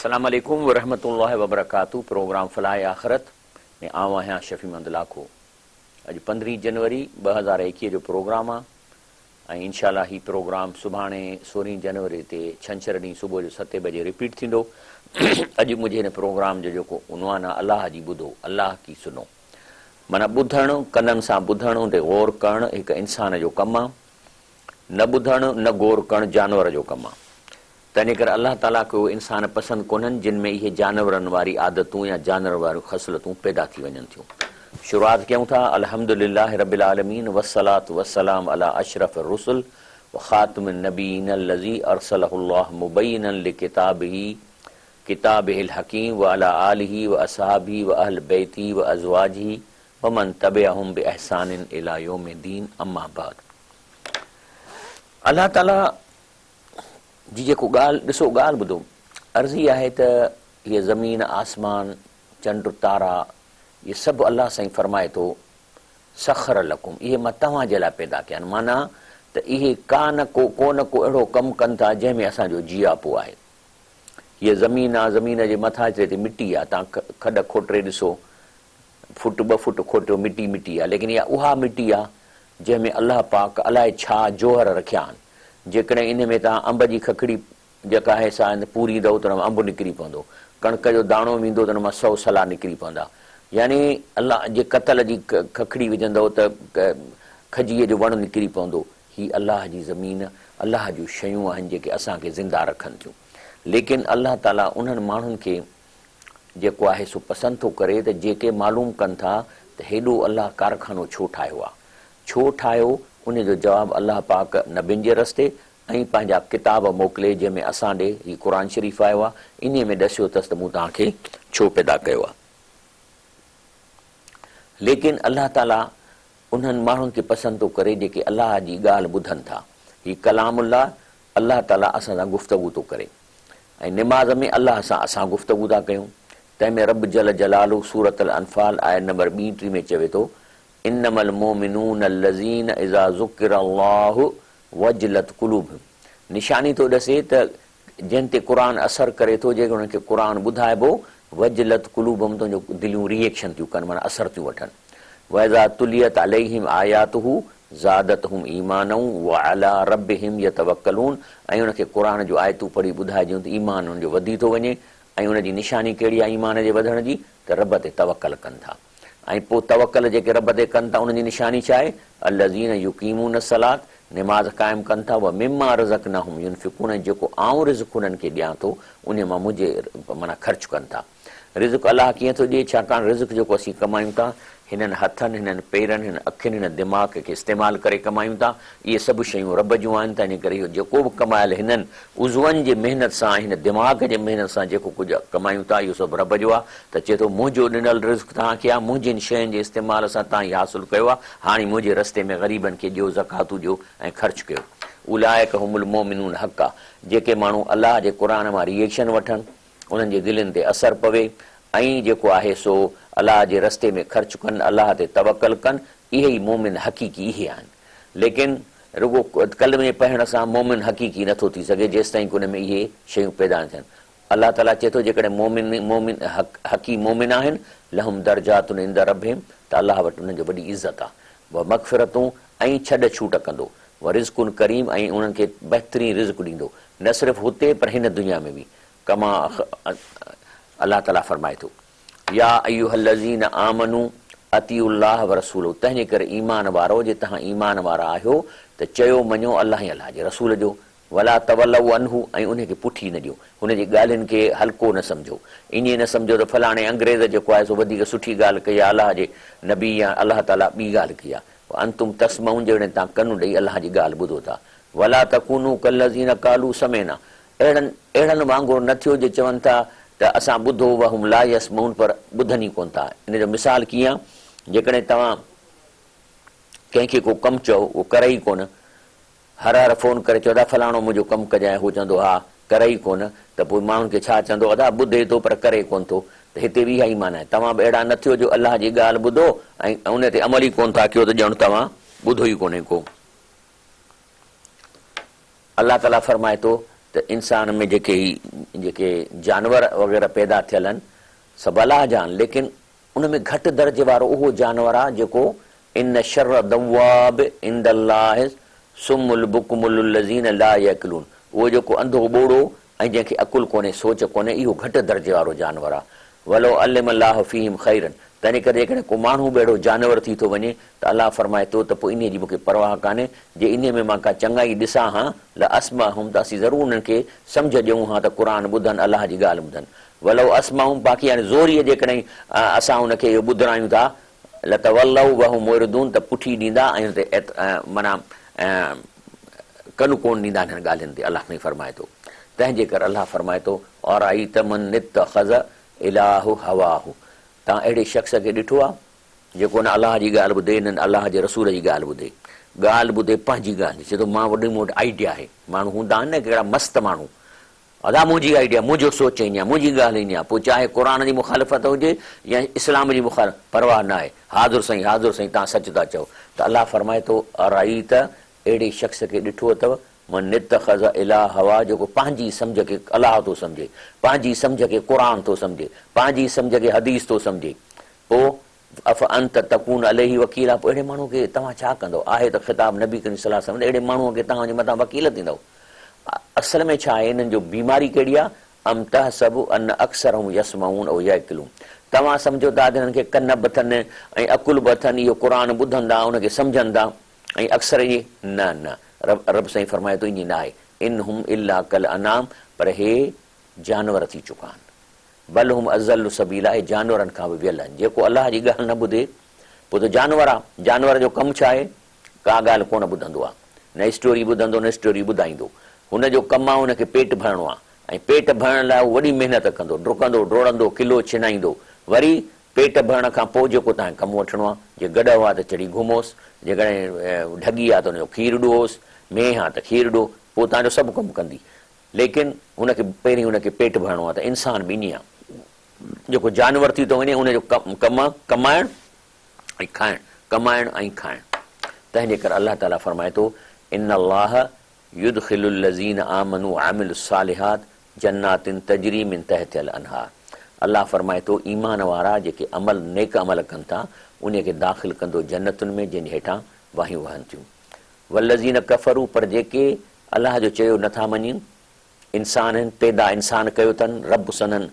अस्सलाम वालेकुम व रहमतुल्लाहि व बरकातहू। प्रोग्राम फलाह आखिरत में आऊं आहियां शफ़ीमंद लाखो। अॼु 15 जनवरी 2021 जो प्रोग्राम आहे ऐं इंशाअल्लाह ही प्रोग्राम सुभाणे 16 जनवरी ते छंछरु ॾींहुं सुबुह जो 7 बजे रिपीट थींदो। अॼु मुंहिंजे हिन प्रोग्राम जो जेको उनवान आहे अलाह जी ॿुधो अलाह की सुनो, माना ॿुधणु, कननि सां ॿुधणु ते ग़ौर करणु हिकु इंसान जो कमु आहे, न ॿुधणु न ग़ौर करणु जानवर जो कमु आहे। तंहिंजे करे अलाह ताला खे उहे इंसान पसंदि कोन्हनि जिन में इहे जानवरनि वारी आदतूं या जानवर वारियूं ख़सलतूं पैदा थी वञनि थियूं। शुरूआति कयूं था अल्हम्दुलिल्लाहि रब्बिल आलमीन वस्सलातु वस्सलाम अला अशरफ रुसुल व ख़ातिमिन नबीयीन अल्लज़ी अरसलहुल्लाहु मुबय्यिनन लिकिताबिही किताबिहिल हकीम व अला आलिही व असहाबिही व अहल बैती व अज़वाजिही व मन तबिअहुम बिइहसानिन इला यौमिद्दीन। अम्मा बाद, अल्लाह ताला जी जेको ॻाल्हि ॾिसो, ॻाल्हि ॿुधो, अर्ज़ी आहे त हीअ ज़मीन आसमान चंड तारा इहे सभु अलाह साईं फरमाए थो सख़र लकुम, इहे मां तव्हां जे लाइ पैदा कया आहिनि। माना त इहे कोन को अहिड़ो कमु कनि था जंहिंमें असांजो जीआपो आहे। हीअ ज़मीन आहे, ज़मीन जे मथां ते मिटी आहे, तव्हां खॾ खोटे ॾिसो, फुट 2 फुट खोटियो, मिटी आहे, लेकिन इहा उहा मिटी आहे जंहिंमें अलाह पाक अलाए छा जोहर रखिया आहिनि। जेकॾहिं इन में तव्हां अंब जी खखड़ी जेका आहे सा पूरींदव त हुन मां अंबु निकिरी पवंदो, कणिक जो दाणो वेंदो त हुन मां 100 सला निकिरी पवंदा। यानी अलाह जे कतल जी खखड़ी विझंदव त खजीअ जो वणु निकिरी पवंदो। ही अलाह जी ज़मीन, अलाह जूं शयूं आहिनि जेके असांखे ज़िंदा रखनि थियूं। लेकिन अलाह ताला उन्हनि माण्हुनि खे जेको आहे सो पसंदि थो करे त जेके मालूम कनि था त हेॾो अलाह कारखानो छो ठाहियो आहे, छो ठाहियो, उन जो जवाबु अलाह पाक नबियुनि जे रस्ते ऐं पंहिंजा किताब मोकिले जंहिंमें असां ॾे ही क़ुर शरीफ़ आयो आहे, इन में ॾसियो अथसि त मूं तव्हांखे छो पैदा कयो आहे। लेकिन अलाह ताला उन्हनि माण्हुनि खे पसंदि थो करे जेके अलाह जी ॻाल्हि ॿुधनि था। ही कलामुल्लाह, अलाह ताला असां सां गुफ़्तगू थो करे ऐं निमाज़ में अलाह सां असां गुफ़्तगू था कयूं। तंहिंमें रब जल जलालू सूरत अल अनफाल आयत नंबर 2-3 में चवे थो, इन्नमल मोमिनून अल्लज़ीन इज़ा ज़ुकिरल्लाहु वजलत कुलूबुहुम। निशानी थो ॾसे त जिन ते क़ुर असरु करे थो, जेके उन्हनि खे क़ुर ॿुधाइबो, वजलत कुलूबुहुम, तुंहिंजो दिलियूं रिएक्शन थियूं कनि, माना असरु थियूं वठनि। वइज़ा तुलियत अलैहिम आयातुहु ज़ादतहुम ईमानन व अला रब्बिहिम यतवक्कलून। ऐं उनखे क़ुर जो आयतूं पढ़ी ॿुधाइजूं त ईमान उनजो वधी थो वञे। ऐं उनजी निशानी कहिड़ी आहे ईमान जे वधण जी? त रब ते तवक्कल कनि था। ऐं पोइ तवक्कल जेके रब ते कनि था उनजी निशानी छा आहे? अल्लज़ीन युक़ीमून सलात, निमाज़ क़ाइमु कनि था, व मिम्मा रज़क़नाहुम युनफ़िक़ून, जेको आऊं रिज़्क़ उन्हनि खे ॾियां थो उन मां मुंहिंजे माना ख़र्चु कनि था। रिज़्क़ अलाह कीअं थो ॾिए? छाकाणि रिज़्क़ जेको असीं कमायूं था, हिननि हथनि, हिननि पेरनि, हिन अखियुनि, हिन दिमाग़ खे इस्तेमालु करे कमायूं था, इहे सभु शयूं रब जूं आहिनि। तंहिंजे करे इहो जेको बि कमायल हिननि उज़वनि जे महिनत सां, हिन दिमाग़ जे महिनत सां जेको कुझु कमायूं था, इहो सभु रब जो आहे। त चए थो मुंहिंजो ॾिनल रिज़्क़ तव्हांखे आहे, मुंहिंजिन शयुनि जे इस्तेमाल सां तव्हां इहो हासिलु कयो आहे, हाणे मुंहिंजे रस्ते में ग़रीबनि खे ॾियो, ज़कातूं ॾियो ऐं ख़र्चु कयो। उलाइक हुमुल मोमिनून हक़ा, जेके माण्हू अलाह जे क़ुर मां रिएक्शन वठनि, उन्हनि जे दिलनि ते असरु पवे ऐं जेको आहे सो अलाह जे रस्ते में ख़र्चु कनि, अलाह ते तवक्कल कनि, इहे ई मोमिन हक़ीक़ी इहे आहिनि। लेकिन रुगो कलमे पढ़ण सां मोमिन हक़ीक़ी नथो थी सघे जेसि ताईं उन में इहे शयूं पैदा न थियनि। अलाह ताला चए थो जेकॾहिं मोमिन हक़ी मोमिन आहिनि, लहुम दर्जातुन इंद रब्बिहिम, त अलाह वटि उन्हनि जो वॾी इज़त आहे। व मग़फ़िरतूं, ऐं छॾ छूट कंदो, व रिज़्क़ुन करीम, ऐं उन्हनि खे बहितरीन रिज़्क़ ॾींदो, न सिर्फ़ु हुते पर हिन दुनिया में बि। कमा अलाह ताला फरमाए थो, या अय्युहल्लज़ीन आमनू अतीउल्लाह व रसूलहु, तंहिंजे करे ईमान वारो, जे तव्हां ईमान वारा आहियो त चयो मञो अलाह ऐं अलाह जे रसूल जो। वला तवल्लऊ अन्हु, ऐं उनखे पुठी न ॾियो, हुनजी ॻाल्हियुनि खे हल्को न सम्झो। ईअं न सम्झो त फलाणे अंग्रेज़ जेको आहे सो वधीक सुठी ॻाल्हि कई आहे, अलाह जे नबी या अलाह ताला ॿी ॻाल्हि कई आहे। अंतुम तस्मऊन, जॾहिं तव्हां कनु ॾेई अलाह जी ॻाल्हि ॿुधो था। वला तकूनू कल्लज़ीन क़ालू समेना, अहिड़नि वांगुरु न थियो जे चवनि था त असां ॿुधो, वहुम ला यसमऊन, पर ॿुधनि ई कोन था। इन जो मिसाल कीअं? जेकॾहिं तव्हां कंहिंखे को कमु चओ, उहो करे ई कोन, हर हर फ़ोन करे चओ था फलाणो मुंहिंजो कमु कजांइ, हू चवंदो हा, करे ई कोन, त पोइ माण्हुनि खे छा चवंदो? अदा ॿुधे थो पर करे कोन थो। त हिते बि इहा ई माना आहे, तव्हां बि अहिड़ा न थियो जो अलाह जी ॻाल्हि ॿुधो ऐं उन ते अमल ई कोन था कयो, त ॼण तव्हां ॿुधो ई कोन्हे को। अलाह ताला फरमाए थो त इंसान में जेके जानवर वग़ैरह पैदा थियल आहिनि सभु अलाह जा आहिनि, लेकिन उन में घटि दर्जे वारो उहो जानवर आहे जेको इन शर दवाब इंदल्लाह सुमुल बुकुमुल लज़ीन ला यअकुलून, उहो जेको अंधो ॿोड़ो ऐं जंहिंखे अकुल कोन्हे, सोच कोन्हे, इहो घटि दर्जे वारो जानवर आहे। वलो अल्लिम अल्लाह फीहिम ख़ैरन, तंहिं करे जेकॾहिं को माण्हू बेड़ो जानवर थी थो वञे त अलाह फरमाए थो त पोइ इन जी मूंखे परवाह कान्हे, जे इन में मां का चङाई ॾिसां हा ल अस्माहुम, त असीं ज़रूरु उन्हनि खे सम्झ ॾियूं हा त क़ुर ॿुधनि, अलाह जी ॻाल्हि ॿुधनि। वलो अस्माहुम, बाक़ी हाणे ज़ोरीअ जेकॾहिं असां हुनखे इहो ॿुधायूं था ल त वल्लऊ वहु मोरदून, त पुठी ॾींदा ऐं माना कनु कोन ॾींदा हिननि ॻाल्हियुनि ते, अलाह ताईं फरमाए थो। तंहिंजे करे अलाह फरमाए थो और आई तमन नित खज़ इलाहु हवाहु, तव्हां अहिड़े शख़्स खे ॾिठो आहे जेको न अलाह जी ॻाल्हि ॿुधे न अलाह जे रसूल जी ॻाल्हि ॿुधे, ॻाल्हि ॿुधे पंहिंजी ॻाल्हि, चए थो मां वॾी मूं वटि आइडिया आहे। माण्हू हूंदा आहिनि न कहिड़ा मस्तु माण्हू, अदा मुंहिंजी आइडिया, मुंहिंजो सोच ईअं आहे, मुंहिंजी ॻाल्हि ईअं आहे, पोइ चाहे क़ुर जी मुखालिफ़त हुजे या इस्लाम जी मुखालिफ़त, परवाह न आहे, हाज़ुर साईं तव्हां सच था चओ। त अलाह फरमाए थो अराई त अहिड़े शख़्स खे ॾिठो अथव मन नित खज़ इलाह हवा, जेको पंहिंजी सम्झ खे अलाह थो सम्झे, पंहिंजी सम्झ खे क़ुर थो सम्झे, पंहिंजी सम्झ खे हदीस थो सम्झे, पोइ अफ़ अंत तकून अलैहि वकील आहे, पोइ अहिड़े माण्हू खे तव्हां छा कंदव? आहे त ख़िताब नबी करीम सल्लल्लाहु अलैहि वसल्लम, अहिड़े माण्हूअ खे तव्हांजे मथां वकील थींदव। असल में छा आहे, हिननि जो बीमारी कहिड़ी आहे? अम तहसबु अन अक्सरहुम यसमऊन औ याकिलून, तव्हां सम्झो था त हिननि खे कन बि अथनि ऐं अकुल बि अथनि, इहो क़ुर ॿुधंदा, उनखे सम्झनि था, ऐं अक्सर इहे न रब साईं फरमाए थो ईअं न आहे, इन हुम इल्ला कल अनाम, पर हे जानवर थी चुका आहिनि, बल हुम अज़ल सबीला, हे जानवरनि खां बि वियल आहिनि। जेको अलाह जी ॻाल्हि न ॿुधे पोइ त जानवर आहे, जानवर जो कमु छा आहे? का ॻाल्हि कोन ॿुधंदो आहे, न स्टोरी ॿुधंदो न स्टोरी ॿुधाईंदो, हुनजो कमु आहे हुनखे पेट भरणो आहे, ऐं पेट भरण लाइ उहो वॾी महिनत कंदो, डुकंदो डोड़ंदो, किलो छिनाईंदो, वरी पेट भरण खां पोइ जेको तव्हांखे कमु वठिणो आहे, जे गॾु आहे त चढ़ी घुमोसि, जेकॾहिं ढगी आहे त हुनजो खीरु ॾुओसि, मेंह आहे त खीरु ॾियो, पोइ तव्हांजो सभु कमु कंदी, लेकिन हुनखे पहिरीं हुनखे पेट भरणो आहे। त इंसान बि ईअं आहे, जेको जानवर थी थो वञे उनजो कमु कमाइणु ऐं खाइणु, कमाइणु ऐं खाइणु। तंहिंजे करे अलाह ताला फरमाए थो इन अल्लाह युदखिलुल लज़ीन आमनू वअमिलुस सालिहात जन्नातिन तजरी मिन तहतिल अनहार, अलाह फरमाए थो ईमान वारा जेके अमल नेक अमल कनि था उन खे दाख़िल कंदो जन्नतुनि में जंहिंजे हेठां वाहियूं वहनि थियूं। वल्लज़ीन कफ़रू, पर जेके अलाह जो चयो नथा मञनि, इंसान आहिनि, पैदा इंसान कयो अथनि, रब सननि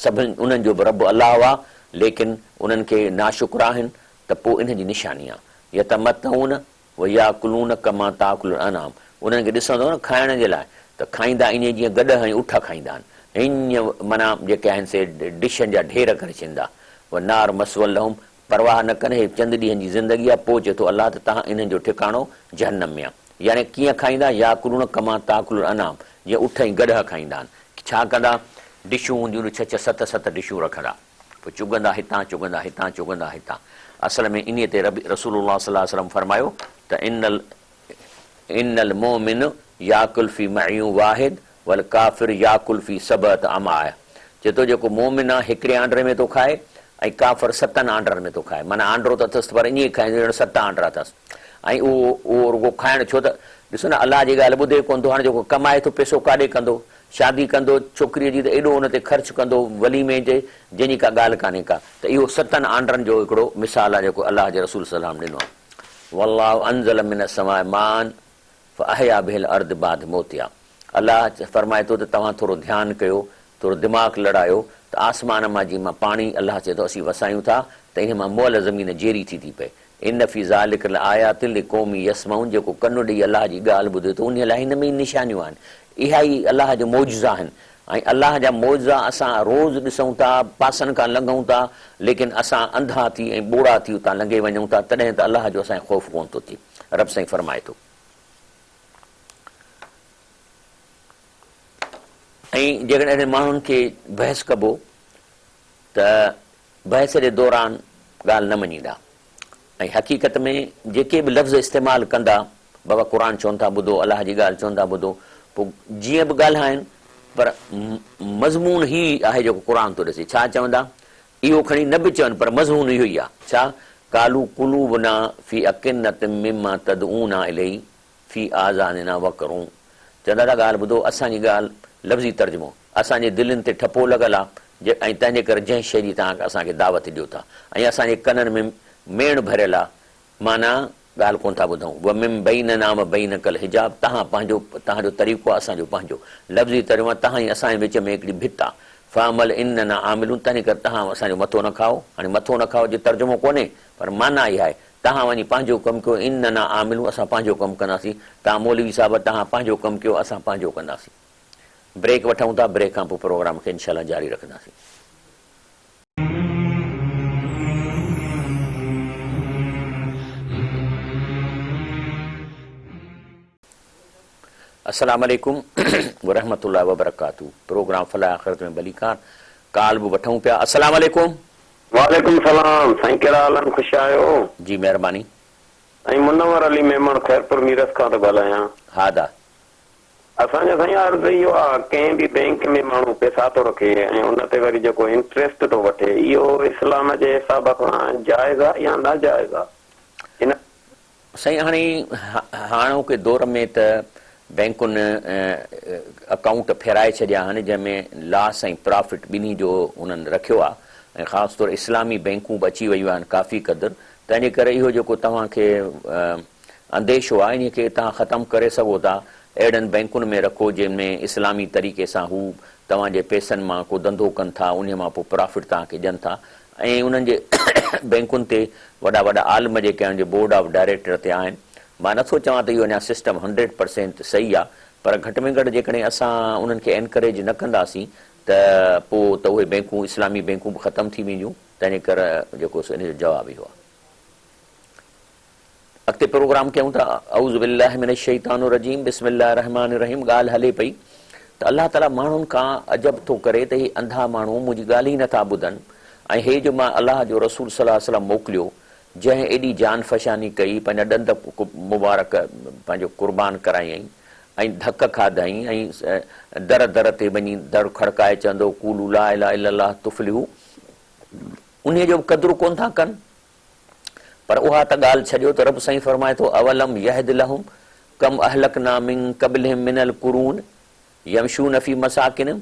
सभिनी उन्हनि जो बि रब अलाह आहे, लेकिन उन्हनि खे नाशुक्र आहिनि, त पोइ इन जी निशानी आहे यतमतऊन व याकुलून कमा ताकुल अनाम, उन्हनि खे ॾिसंदो न खाइण जे लाइ त खाईंदा ईअं जीअं गॾ ऐं उठ खाईंदा आहिनि, हीअं माना जेके आहिनि से डिशनि जा ढेर करे छॾींदा। व नार मसवल लहुम, परवाह न कनि, हे चंद ॾींहंनि जी ज़िंदगी आहे, पोइ चए थो अलाह त तव्हां इन्हनि जो ठिकाणो जहन्नम में आहे। यानी कीअं खाईंदा? याकुलून कमा ताकुल अनाम, जीअं उठ ऐं गॾ खाईंदा आहिनि। छा कंदा? डिशूं हूंदियूं, 6-6, 7-7 डिशूं रखंदा, पोइ चुगंदा हितां, चुगंदा हितां, चुगंदा हितां। असल में इन ते रसूलुल्लाह सल्लल्लाहु अलैहि वसल्लम फरमायो त इन्नल मोमिन याकुल फी मअयूं वाहिद वल काफ़िर याकुल फी सबअत अमाय, चए थो जेको मोमिन आहे हिकिड़े आंड्रे में थो खाए ऐं काफ़िर 7 आंड्रनि में थो खाए, माना आंड्रो त अथसि पर ईअं खाईंदो 7 आंड्रा अथसि, ऐं उहो रुगो खाइणु, छो त ॾिसो न अलाह जी ॻाल्हि ॿुधे कोन थो। हाणे जेको कमाए थो पैसो काॾे कंदो, शादी कंदो छोकिरीअ जी त एॾो हुन ते ख़र्च कंदो वलीमे जे, जंहिंजी का ॻाल्हि कान्हे का, त इहो 7 आंड्रनि जो हिकिड़ो मिसाल आहे जेको अलाह जे रसूल सलाम ॾिनो आहे। वल्लाहु अंज़ल मिन समाए मान फअहया बिल अर्द बाद मोतिया, अलाह फरमाए थो त तव्हां थोरो ध्यानु कयो, थोरो दिमाग़ लड़ायो, त आसमान मां जीअं मां पाणी अलाह चए थो असीं वसायूं था, त इन मां मोल ज़मीन जेरी थी पए। इन फी ज़ालिक लआयातिन लिक़ौमी यसमऊन, जेको कनु ॾेई अलाह जी ॻाल्हि ॿुधे थो उन लाइ हिन में ई निशानियूं आहिनि, इहा ई अलाह जो मौजज़ा आहिनि। ऐं अलाह जा मौजज़ा असां रोज़ ॾिसूं था, पासनि खां लंघूं था, लेकिन असां अंधा थी ऐं ॿोड़ा थी उतां लंघे वञूं था, तॾहिं त अलाह जो असांखे ख़ौफ़ कोन थो थिए। रब साईं फरमाए थो। ऐं जेकॾहिं माण्हुनि खे बहस कबो त बहस जे दौरान ॻाल्हि न मञींदा, ऐं हक़ीक़त में जेके बि लफ़्ज़ इस्तेमालु कंदा, बाबा क़ुर चवनि था ॿुधो, अलाह जी ॻाल्हि चवनि था ॿुधो, पोइ जीअं बि ॻाल्हाइनि पर मज़मून ई आहे जेको क़ुर थो ॾिसे। छा चवंदा? इहो खणी न बि चवनि पर मज़मून इहो ई आहे। छा? कालू कुलूबना फी अकिन्नतिन मिम्मा तदऊना इलैहि फी आज़ानिना वक़रूं, चवंदा था ॻाल्हि ॿुधो, असांजी ॻाल्हि लफ़्ज़ी तर्जुमो, असांजे दिलनि ते ठपो लॻल आहे ऐं तंहिंजे करे जंहिं शइ जी तव्हां असांखे दावत ॾियो था ऐं असांजे कननि में मेण भरियल आहे, माना ॻाल्हि कोन था ॿुधूं। व मिम बई न नाम बई न कल हिजाब, तव्हांजो तरीक़ो आहे असांजो पंहिंजो, लफ़्ज़ी तर्जुमो तव्हां ई असांजे विच में हिकिड़ी भित आहे। फामल इन न आमिलूं, तंहिं करे तव्हां असांजो मथो न खाओ। हाणे मथो न खाओ जो तर्जुमो कोन्हे, पर माना इहा आहे तव्हां वञी पंहिंजो कमु कयो, इन न आमिलूं, असां पंहिंजो कमु कंदासीं। तव्हां मौलवी साहिब तव्हां पंहिंजो कमु कयो, असां पंहिंजो कंदासीं। ब्रेक वठूं था, ब्रेक खां पोइ प्रोग्राम खे इंशाल्लाह जारी रखंदासीं। अस्सलाम वालेकुम वरहमतुल्लाहि वबरकातुहू। प्रोग्राम फलाह आख़िरत में भली ख़ान काल बि वठूं पिया। अस्सलाम वालेकुम। वालेकुम सलाम साईं, कहिड़ा हाल आहिनि? ख़ुशि आहियो? जी महिरबानी। साईं मुनव्वर अली मेमण ख़ैरपुर मीरस खां थो ॻाल्हायां। हा दा। असांजो साईं अर्ज़ु इहो आहे, कंहिं बि बैंक में माण्हू पैसा थो रखे ऐं उन ते वरी जेको इंट्रेस्ट थो वठे, इहो इस्लाम जे हिसाब खां जाइज़ आहे या नाजाइज़ आहे? साईं हाणोके दौर में त बैंकुनि अकाउंट फेराए छॾिया आहिनि जंहिंमें लॉस ऐं प्रॉफिट ॿिन्ही जो उन्हनि रखियो आहे ऐं ख़ासि तौरु इस्लामी बैंकूं बि अची वियूं आहिनि काफ़ी क़दुरु। तंहिंजे करे इहो जेको तव्हांखे अंदेशो आहे इन खे तव्हां ख़तमु करे सघो था। अहिड़नि बैंकुनि में रखो जंहिंमें इस्लामी तरीक़े सां हू तव्हांजे पैसनि मां को धंधो कनि था, उन मां पोइ प्रॉफिट तव्हांखे ॾियनि था ऐं उन्हनि जे बैंकुनि ते वॾा वॾा आलम जेके आहिनि बोर्ड ऑफ डायरेक्टर ते आहिनि। मां नथो चवां त इहो अञा सिस्टम 100% सही आहे, पर घटि में घटि जेकॾहिं असां उन्हनि खे एनकरेज न कंदासीं त पोइ त उहे बैंकूं इस्लामी बैंकूं बि ख़तमु थी वेंदियूं। तंहिंजे करे जेको इन जो जवाबु इहो आहे। अॻिते प्रोग्राम कयूं था। औज़ु बिल्लाहि मिनश शैतानिर रजीम, बिस्मिल्लाहिर रहमानिर रहीम। ॻाल्हि हले पई त अलाह ताला माण्हुनि खां अजब थो करे त ही अंधा माण्हू मुंहिंजी ॻाल्हि ई नथा ॿुधनि ऐं हे जो मां अलाह जो रसूल सल्लल्लाहु अलैहि वसल्लम मोकिलियो, जंहिं एॾी जान फशानी कई, पंहिंजा ॾंद मुबारक पंहिंजो कुर्बान करायईं ऐं धक खाधई ऐं दर दर ते वञी दर खड़काए चवंदो कूलू ला इलाहा इल्लल्लाह तुफ़्लिहू, उन जो क़दुरु कोन था कनि। पर उहा त ॻाल्हि छॾियो त रब साईं फरमाए थो अवलम यहद लहुम कम अहलकना मिन क़ब्लिहिम मिनल कुरून यमशून फी मसाकिनिहिम।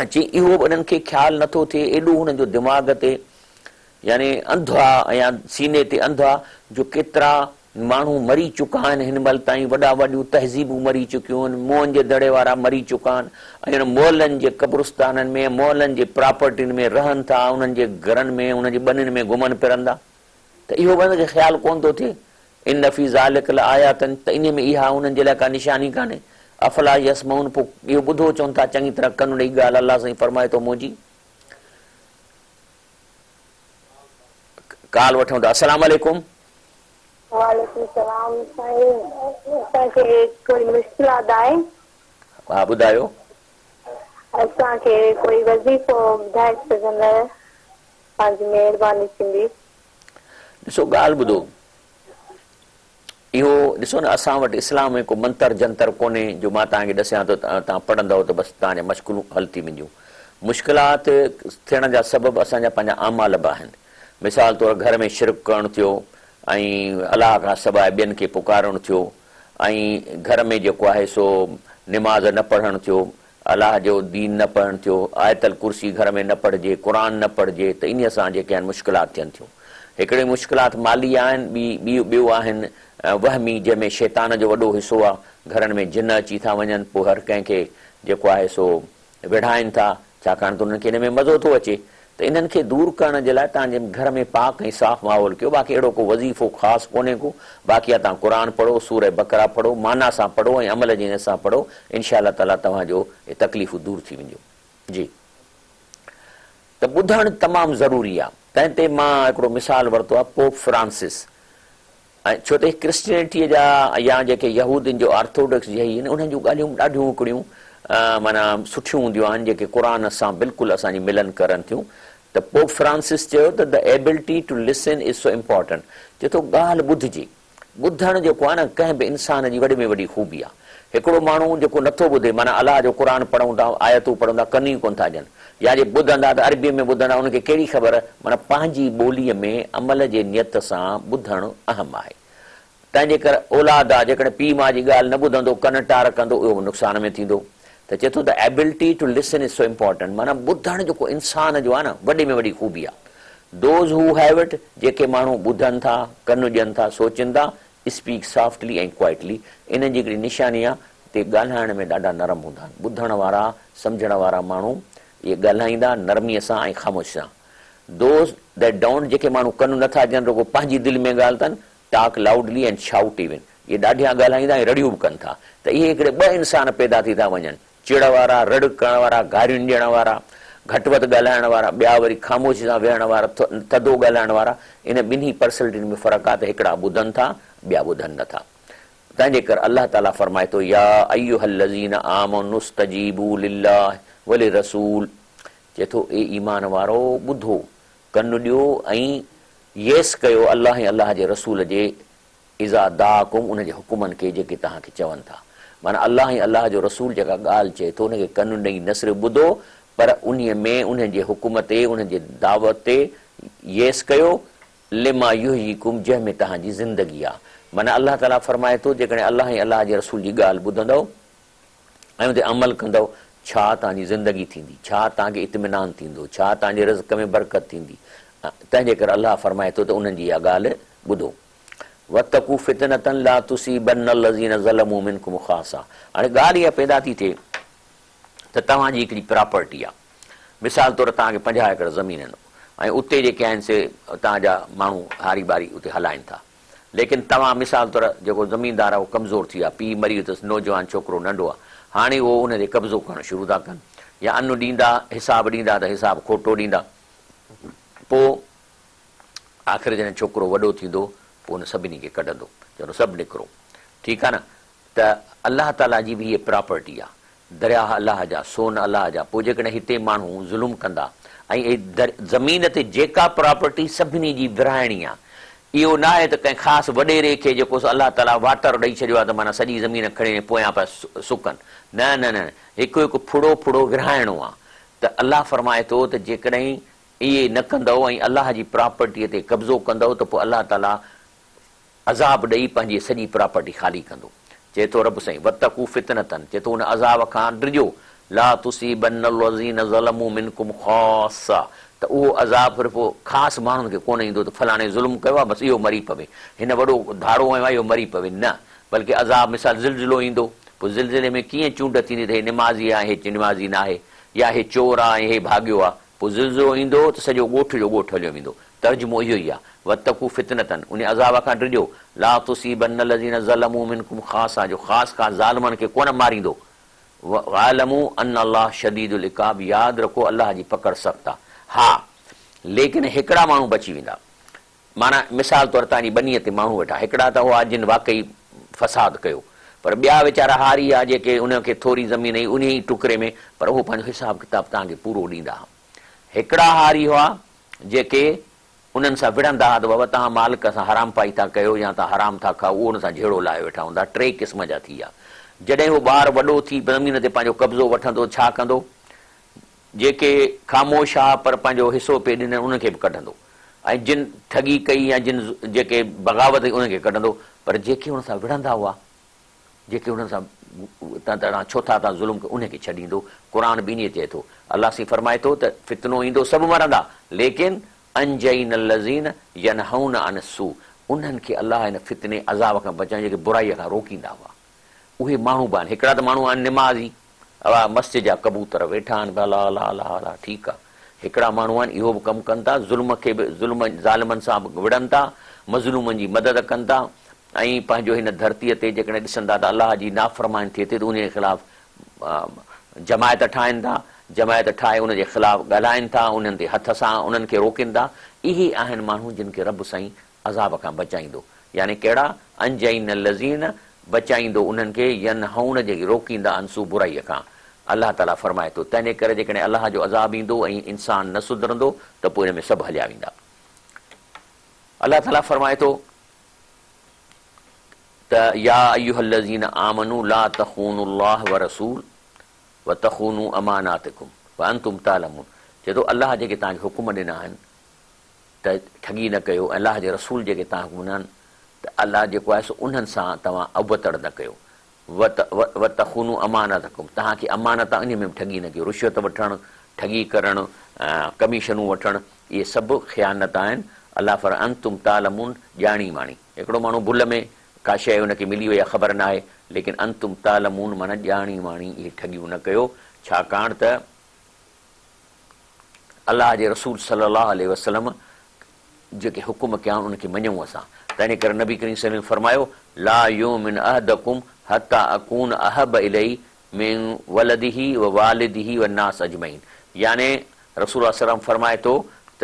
चई इहो उन्हनि खे ख़्यालु नथो थिए, एॾो हुननि जो दिमाग़ ते यानी अंधो आहे या सीने ते अंधो आहे जो केतिरा माण्हू मरी चुका आहिनि हिन महिल ताईं, वॾा वॾियूं तहज़ीबूं मरी चुकियूं आहिनि, मोहन जे दड़े वारा मरी चुका आहिनि ऐं हुन मोहलनि जे क़ब्रिस्ताननि में मोहलनि जे प्रॉपर्टियुनि में रहनि था, उन्हनि जे घरनि में उन्हनि जे ॿनियुनि में घुमनि फिरंदा। त इहो उनखे ख़्यालु कोन थो थिए। इन फी ज़ालिक लआयातन, त इन में इहा उन्हनि जे लाइ का निशानी कान्हे। अफला यसमऊन, पोइ इहो ॿुधो चवनि था चङी तरह कन ॾेई ॻाल्हि अलाह साईं फरमाए थो मुंहिंजी। काल वठूं था। अस्सलाम वालेकुम। वालेकुम सलाम साईं, असांखे कोई मुश्किलात आहे? हा ॿुधायो। असांखे कोई वज़ीफ़ो ॿुधाए सघंदा, तव्हांजी महिरबानी थींदी। ॾिसो ॻाल्हि ॿुधो, इहो ॾिसो न असां वटि इस्लाम में को मंतर जंतर कोन्हे जो मां तव्हांखे ॾसियां थो तव्हां पढ़ंदव त बसि तव्हांजा मुश्किलूं हल थी वेंदियूं। मुश्किलात थियण जा सबब असांजा पंहिंजा अमाल बि आहिनि। मिसाल तौरु घर में शिरक करणु थियो ऐं अलाह खां सवाइ ॿियनि खे पुकारणु थियो ऐं घर में जेको आहे सो निमाज़ न पढ़णु थियो, अलाह जो दीन न पढ़णु थियो, आयतल कुर्सी घर में न पढ़िजे, क़ुर न पढ़िजे, त इन सां जेके आहिनि मुश्किलात थियनि थियूं। हिकिड़े मुश्किलात माली आहिनि, ॿियो आहिनि वहमी, जंहिंमें शैतान जो वॾो हिसो आहे। घरनि में जिन अची था वञनि, पोइ हर कंहिंखे जेको आहे सो विढ़ाइनि था, छाकाणि त उन्हनि खे इन में मज़ो थो अचे। त इन्हनि खे दूरि करण जे लाइ तव्हांजे घर में पाक ऐं साफ़ माहौल कयो। बाक़ी अहिड़ो को वज़ीफ़ो ख़ासि कोन्हे को। बाक़ी आहे तव्हां क़ुर पढ़ो, सूरह बकरा पढ़ो, माना सां पढ़ो ऐं अमल जे हिन सां पढ़ो, इनशा अल्लाह ताला तव्हांजो तकलीफ़ूं दूरि थी वेंदियूं। जी, त ॿुधणु तमामु ज़रूरी आहे। तंहिं ते मां हिकिड़ो मिसाल वरितो आहे पोप फ्रांसिस, ऐं छो त क्रिश्चियनिटीअ जा या जेके यहूदियुनि जो ऑर्थोडॉक्स जी आहिनि, उन्हनि जूं ॻाल्हियूं ॾाढियूं हिकिड़ियूं माना सुठियूं हूंदियूं आहिनि जेके क़ुर सां बिल्कुलु असांजी मिलन करनि थियूं। त पोप फ्रांसिस चयो त the ability to listen is so important. चए थो ॻाल्हि ॿुधिजे, ॿुधणु जेको आहे न कंहिं बि इंसान जी वॾे में वॾी ख़ूबी आहे। हिकिड़ो माण्हू जेको नथो ॿुधे, माना अलाह जो क़ुर पढ़ूं था, आयतूं पढ़ूं था, कन ई कोन था ॾियनि, या जे ॿुधंदा त अरबीअ में ॿुधंदा, उनखे कहिड़ी ख़बर। माना पंहिंजी ॿोलीअ में अमल जे नियत सां ॿुधणु अहम आहे। तंहिंजे करे औलाद आहे जेकॾहिं पीउ माउ जी ॻाल्हि न ॿुधंदो कन टार कंदो उहो बि नुक़सान में थींदो। त चए थो the ability to listen is so important, माना ॿुधण जेको इंसान जो आहे न वॾे में वॾी ख़ूबी आहे। दोज़ हू हैव इट, जेके माण्हू ॿुधनि था, कन ॾियनि था, सोचनि था, स्पीक सॉफ्टली ऐं क्वाइटली, इन जी हिकिड़ी निशानी आहे ते ॻाल्हाइण में ॾाढा नरम हूंदा आहिनि। ॿुधण वारा सम्झण वारा माण्हू इहे ॻाल्हाईंदा नरमीअ सां ऐं ख़ामोश सां। दोज़ दैट डोंट, जेके माण्हू कन नथा ॾियनि रुॻो पंहिंजी दिलि में ॻाल्हि अथनि, टाक लाउडली एंड शाउट इवन, इहे ॾाढिया ॻाल्हाईंदा ऐं रड़ियूं बि कनि था। त इहे हिकिड़े ॿ इंसान पैदा थी था वञनि, चिड़ वारा, रड़ करण वारा, गारियूं ॾियण वारा, घटि वधि ॻाल्हाइण वारा, ॿिया वरी ख़ामोशी सां वेहण वारा, थधो ॻाल्हाइण वारा। इन ॿिन्ही पर्सनैलिटियुनि में फ़र्क़ु आहे त हिकिड़ा ॿुधनि था, ॿिया ॿुधनि नथा। तंहिंजे करे अलाह ताला फरमाए थो या अय्युहल्लज़ीन आमनु इस्तजीबू लिल्लाह वलिरसूल, चए थो ए ईमान वारो ॿुधो, कन ॾियो ऐं येस कयो अलाह ऐं अलाह जे रसूल जे इज़ा दाकुम, उनजे हुकुमनि खे जेके तव्हांखे चवनि था। माना अलाह ऐं अलाह जो रसूल जेका ॻाल्हि चए थो उनखे कन ॾेई न सिर्फ़ु ॿुधो पर उन में उनजे हुकुम ते, उनजे दावत ते येस कयो, लिमा युहयिकुम, जंहिंमें तव्हांजी ज़िंदगी आहे। माना अलाह ताला फरमाए थो जेकॾहिं अलाह ऐं अलाह जे रसूल जी ॻाल्हि ॿुधंदव ऐं उन ते अमल कंदव, छा तव्हांजी ज़िंदगी थींदी, छा तव्हांखे इत्मिनान थींदो, छा तव्हांजे रिज़्क़ में बरकत थींदी। तंहिंजे करे अलाह फरमाए थो त उन्हनि जी इहा ॻाल्हि ॿुधो। वतकू फितनतन ला तुसीबन लज़ीन ज़लमू मिनकुम ख़ासा। हाणे ॻाल्हि इहा पैदा थी थिए त तव्हांजी हिकिड़ी प्रॉपर्टी आहे, मिसाल तौरु तव्हांखे 50 एकड़ ज़मीन आहिनि ऐं उते जेके आहिनि से तव्हांजा माण्हू हारी बारी उते हलाइनि था, लेकिन तव्हां मिसाल तौरु जेको ज़मीनदार आहे उहो कमज़ोर थी वियो आहे, पीउ मरी वियो अथसि, नौजवान छोकिरो नंढो आहे, हाणे उहो उन ते कब्ज़ो करणु शुरू था कनि, या अनु ॾींदा, हिसाबु ॾींदा त हिसाबु खोटो ॾींदा। पोइ आख़िर जॾहिं छोकिरो वॾो थींदो पोइ उन सभिनी खे कढंदो, चवंदो सभु निकिरो, ठीकु आहे न। त अलाह ताला जी बि इहा प्रॉपर्टी आहे, दरिया अलाह जा, सोन अलाह जा। पोइ जेकॾहिं हिते माण्हू ज़ुल्म कंदा ऐं ज़मीन ते जेका प्रॉपर्टी सभिनी जी विरहाइणी आहे, इहो न आहे त कंहिं ख़ासि वॾेरे खे जेको अलाह ताला वाटर ॾेई छॾियो आहे त माना सॼी ज़मीन खणी पोयां पिया सुकनि, न न न, हिकु हिकु फुड़ो फुड़ो विरहाइणो आहे। त अलाह फरमाए थो त जेकॾहिं इहे न कंदव ऐं अलाह जी प्रॉपर्टीअ ते कब्ज़ो कंदव त पोइ अलाह ताला अज़ाब ॾेई पंहिंजी सॼी प्रॉपर्टी ख़ाली कंदो। चए थो रब साईं वतकू फितनतन, चए थो हुन अज़ाब खां डिॼो, ला तुसीबन लज़ीन ज़लमू मिनकुम ख़ासा, त उहो अज़ाब सिर्फ़ु ख़ासि माण्हुनि खे कोन ईंदो त फलाणे ज़ुल्म कयो आहे बसि इहो मरी पवे, हिन वॾो धारो आयो आहे इहो मरी पवे, न, बल्कि अज़ाब मिसाल ज़िलज़िलो ईंदो, पोइ ज़िलज़िले में कीअं चूंड थींदी त हे निमाज़ी आहे, हे निमाज़ी न आहे, या हे चोर आहे, हे भाॻियो आहे। पोइ ज़िलज़िलो ईंदो त सॼो ॻोठ जो ॻोठ हलियो वेंदो। तर्जुमो इहो ई आहे, वतकू फितनतन, उन अज़ाब खां डिॼो, ला तुसीबन लज़ीन ज़लमू मिनकुम ख़ासा, जो ख़ासि ज़ालिमनि खे कोन मारींदो। वालमू अन अल्लाह शदीदुल इक़ाब, यादि रखो अल्लाह जी पकड़ सख़्तु आहे। हा, लेकिन हिकिड़ा माण्हू बची वेंदा। माना मिसाल तौरु तव्हांजी ॿनीअ ते माण्हू वेठा, हिकिड़ा त हुआ जिन वाक़ई फ़साद कयो, पर ॿिया वीचारा हारी आहे जेके उनखे थोरी ज़मीन ई उन ई टुकड़े में, पर उहो पंहिंजो हिसाबु किताबु तव्हांखे पूरो ॾींदा। हिकिड़ा हारी हुआ जेके उन्हनि सां विढ़ंदा हुआ त बाबा तव्हां मालिक सां हराम पाई था कयो या तव्हां हराम था खाओ, उहो उन सां जहिड़ो लाहे वेठा हूंदा। 3 क़िस्म जा थी विया। जॾहिं उहो ॿार वॾो थी ज़मीन ते पंहिंजो कब्ज़ो वठंदो, छा कंदो, जेके ख़ामोश आहे पर पंहिंजो हिसो पे ॾिननि उनखे बि कढंदो, ऐं जिन ठगी कई या जिन जेके बग़ावत कई उनखे कढंदो, पर जेके हुन सां विढ़ंदा हुआ, जेके हुननि सां तव्हां छो था तव्हां ज़ुल्म कयो, उनखे छॾींदो। क़ुर बि ईअं चए थो, अलाह साईं फरमाए थो त फितनो ईंदो, सभु मरंदा, लेकिन अंजईन लज़ीन यनहून अन सू, उन्हनि खे अलाह हिन फितने अज़ाब खां बचाइण, जेके बुराईअ खां रोकींदा हुआ, उहे माण्हू बि आहिनि। हिकिड़ा त माण्हू आहिनि निमाज़ी, मस्जिद जा कबूतर वेठा आहिनि, अला अला अला अला, ठीकु आहे। हिकिड़ा माण्हू आहिनि इहो बि कमु कनि था, ज़ुल्म खे बि ज़ुल्म ज़ालिमनि सां बि विढ़नि था, मज़लूमनि जी मदद कनि था, ऐं पंहिंजो हिन धरतीअ ते जेकॾहिं ॾिसंदा त अलाह जी नाफ़रमानी थिए थी त उन ख़िलाफ़ु जमायत ठाहिनि था, जमायत ठाहे उनजे ख़िलाफ़ु ॻाल्हाइनि था, उन्हनि ते हथ सां उन्हनि खे रोकीनि था। इहे आहिनि माण्हू जिन खे रब साईं अज़ाब खां बचाईंदो। यानी कहिड़ा, अंजईन लज़ीन, बचाईंदो उन्हनि खे, यनहून, जेके रोकींदा अंसू बुराईअ खां। अलाह ताला फरमाए थो, तंहिंजे करे जेकॾहिं अलाह जो अज़ाब ईंदो ऐं इंसान न सुधरंदो त पोइ हिन में सभु हलिया वेंदा। अलाह ताला फरमाए थो त या अय्युहल्लज़ीन आमनू ला तख़ूनुल्लाह व रसूल व तख़ूनू अमानातिकुम व अंतुम तालमून। चए थो अलाह जेके तव्हांखे हुकुम ॾिना आहिनि त ठगी न कयो, अलाह जे रसूल जेके तव्हां हुकुम ॾिना आहिनि त अलाह जेको आहे सो उन्हनि सां तव्हां अबतड़ न कयो। वतख़ूनू अमानतकुम, तव्हांखे अमानत इन में बि ठगी न कयो। रुश्वत वठणु, ठगी करणु, कमीशनूं वठणु, इहे सभु ख़यानत आहिनि। अलाह फर अंतुम तालमून, ॼाणी माणी। हिकिड़ो माण्हू भुल में का शइ हुनखे मिली वई आहे, ख़बर न आहे, लेकिन अंतुम तालमून माना ॼाणी माणी इहे ठगियूं न कयो। छाकाणि त अलाह जे रसूल सल्लल्लाहु अलैहि वसल्लम जेके हुकुम कया आहिनि उनखे मञूं असां। त इन करे नबी करीम सल्लल्लाहु अलैहि वसल्लम फरमायो, ला युमिन अहदकुम हत्ता अकून अहब इलैहि मिन वलदिही व वालिदिही व नास अजमईन। याने रसूल सल्लल्लाहु फरमाए थो त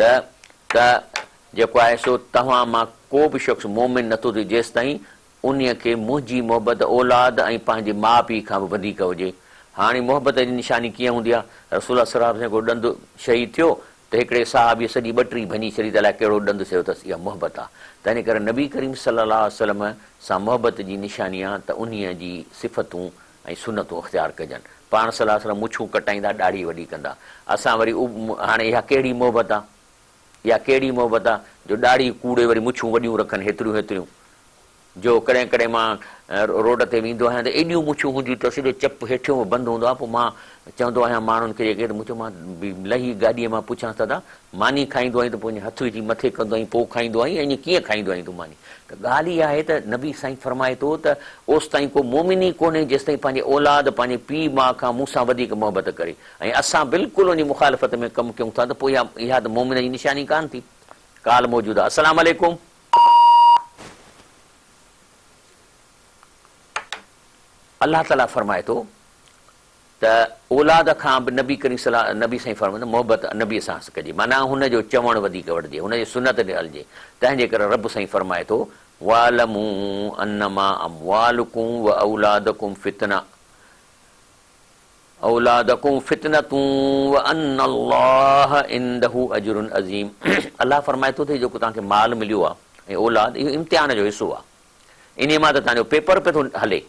जेको आहे सो तव्हां मां को बि शख़्स मोमिन नथो थिए जेसि ताईं उन खे मुंहिंजी मोहबत औलाद ऐं पंहिंजे माउ पीउ खां बि वधीक हुजे। हाणे मोहबत जी निशानी कीअं हूंदी आहे? रसूल सल्लल्लाहु अलैहि वसल्लम को ॾंदु शहीद थियो त हिकिड़े साहबीअ सॼी ॿटरी भञी छॾी, त अलाए कहिड़ो ॾंदु थियो अथसि। इहा मोहबत आहे। त इन करे नबी करीम सल्लल्लाहु अलैहि वसल्लम सां मोहबत जी निशानी आहे त उन जी सिफ़तूं ऐं सुनतूं अख़्तियार कजनि। पाण सल्लल्लाहु अलैहि वसल्लम मुछूं कटाईंदा, ॾाढ़ी वॾी कंदा। असां वरी हाणे इहा कहिड़ी मोहबत आहे? इहा कहिड़ी मोहबत आहे जो ॾाढ़ी कूड़े वरी मुछूं वॾियूं रखनि हेतिरियूं हेतिरियूं। जो कॾहिं कॾहिं मां रोड ते वेंदो आहियां त एॾियूं मुछूं हूंदियूं त सॼो चप हेठियों बंदि हूंदो आहे। पोइ मां चवंदो आहियां माण्हुनि खे जेके, त मुंहिंजो मां लही गाॾीअ मां पुछांसि दादा मानी खाईंदो आहीं त पोइ हथ विझी मथे कंदो आहीं, पोइ खाईंदो आहीं, ऐं ईअं कीअं खाईंदो आहीं तूं मानी? त ॻाल्हि इहा आहे त नबी साईं फरमाए थो त ओसि ताईं को मोमिन ई कोन्हे जेसि ताईं पंहिंजे औलाद पंहिंजे पीउ माउ खां मूंसां वधीक मोहबत करे। ऐं असां बिल्कुलु उन मुखालिफ़त में कमु कयूं था त पोइ इहा त मोमिन जी निशानी कान थी। काल मौजूदु आहे। अस्सलाम वालेकुम। अलाह ताला फरमाए थो त औलाद खां बि नबी करीम सल्लल्लाहु नबी साईं फरमाईंदा मोहबत नबीअ सां कजे, माना हुनजो चवणु वधीक वठिजे, हुनजे सुनत ते हलिजे। तंहिंजे करे रब साईं फरमाए थो वालमू अन्नमा अमवालुकुम व औलादकुम फितना औलादकुम फितनतूं व अन्नल्लाह इंदहु अजरुन अज़ीम। अलाह फरमाए थो त जेको तव्हांखे माल मिलियो आहे ऐं औलाद, इहो इम्तिहान जो हिसो आहे। इन मां त तव्हांजो पेपर पियो थो हले,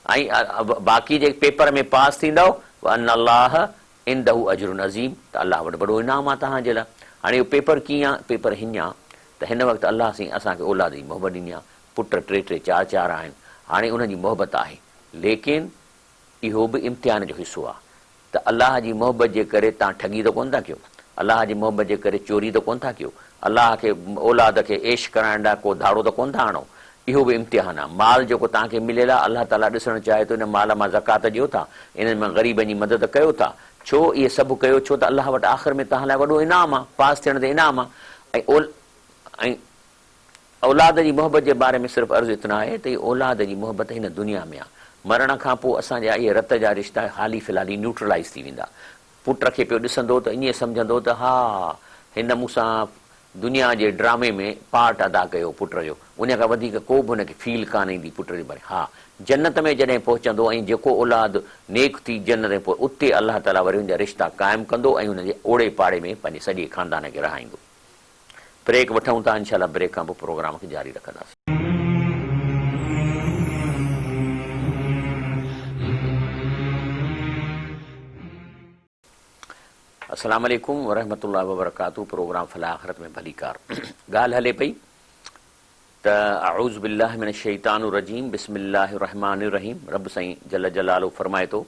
ऐं बाक़ी जेके पेपर में पास थींदव अल्लाह इंदहु अजरुन अज़ीम, त अलाह वटि वॾो इनाम आहे तव्हांजे लाइ। हाणे इहो पेपर कीअं आहे? पेपर हीअं आहे त हिन वक़्तु अलाह साईं असांखे औलाद जी मोहबत ॾिनी आहे। पुट 3-3 4-4 आहिनि। हाणे उनजी मोहबत आहे, लेकिन इहो बि इम्तिहान जो हिसो आहे। त अलाह जी मोहबत जे करे तव्हां ठगी त कोन था कयो, अलाह जी मोहबत जे करे चोरी त कोन था कयो, अलाह खे औलाद खे ऐश कराइण लाइ को धाड़ो त कोन था आणो। इहो बि इम्तिहान आहे। माल जेको तव्हांखे मिलियल आहे अलाह ताला ॾिसणु चाहे थो इन माल मां ज़कात ॾियो था, इन्हनि मां ग़रीबनि जी मदद कयो था। छो इहे सभु कयो? छो त अलाह वटि आख़िर में तव्हां लाइ वॾो इनाम आहे, पास थियण ते इनाम आहे। ऐं औलाद जी मोहबत जे बारे में सिर्फ़ु अर्ज़ु इतना आहे त इहा औलाद जी मोहबत हिन दुनिया में आहे। मरण खां पोइ असांजा इहे रत जा रिश्ता हाली फ़िलहाली न्यूट्रलाइज़ थी वेंदा। पुट खे पियो ॾिसंदो त ईअं सम्झंदो त हा हिन मूंसां दुनिया जे ड्रामे में पार्ट अदा कयो पुट जो, उन खां वधीक को बि हुनखे फील कान ईंदी पुट जे बारे। हा, जन्नत में जॾहिं पहुचंदो ऐं जेको औलाद नेक थी जन्नत में पोइ उते अलाह ताला वरी हुनजा रिश्ता क़ाइमु कंदो ऐं हुनजे ओड़े पाड़े में पंहिंजे सॼे ख़ानदान खे रहाईंदो। ब्रेक वठूं था, इंशाल्लाह ब्रेक खां पोइ प्रोग्राम खे जारी रखंदासीं। अस्सलाम वालेकुम वरहमतुल्लाहि वबरकातुहू। प्रोग्राम फलाह आख़िरत में भली कार। ॻाल्हि हले पई त अऊज़ु बिल्लाहि मिनश शैतानिर रजीम बिस्मिल्लाहिर रहमानिर रहीम। रब साईं जल जलालहू फरमाए थो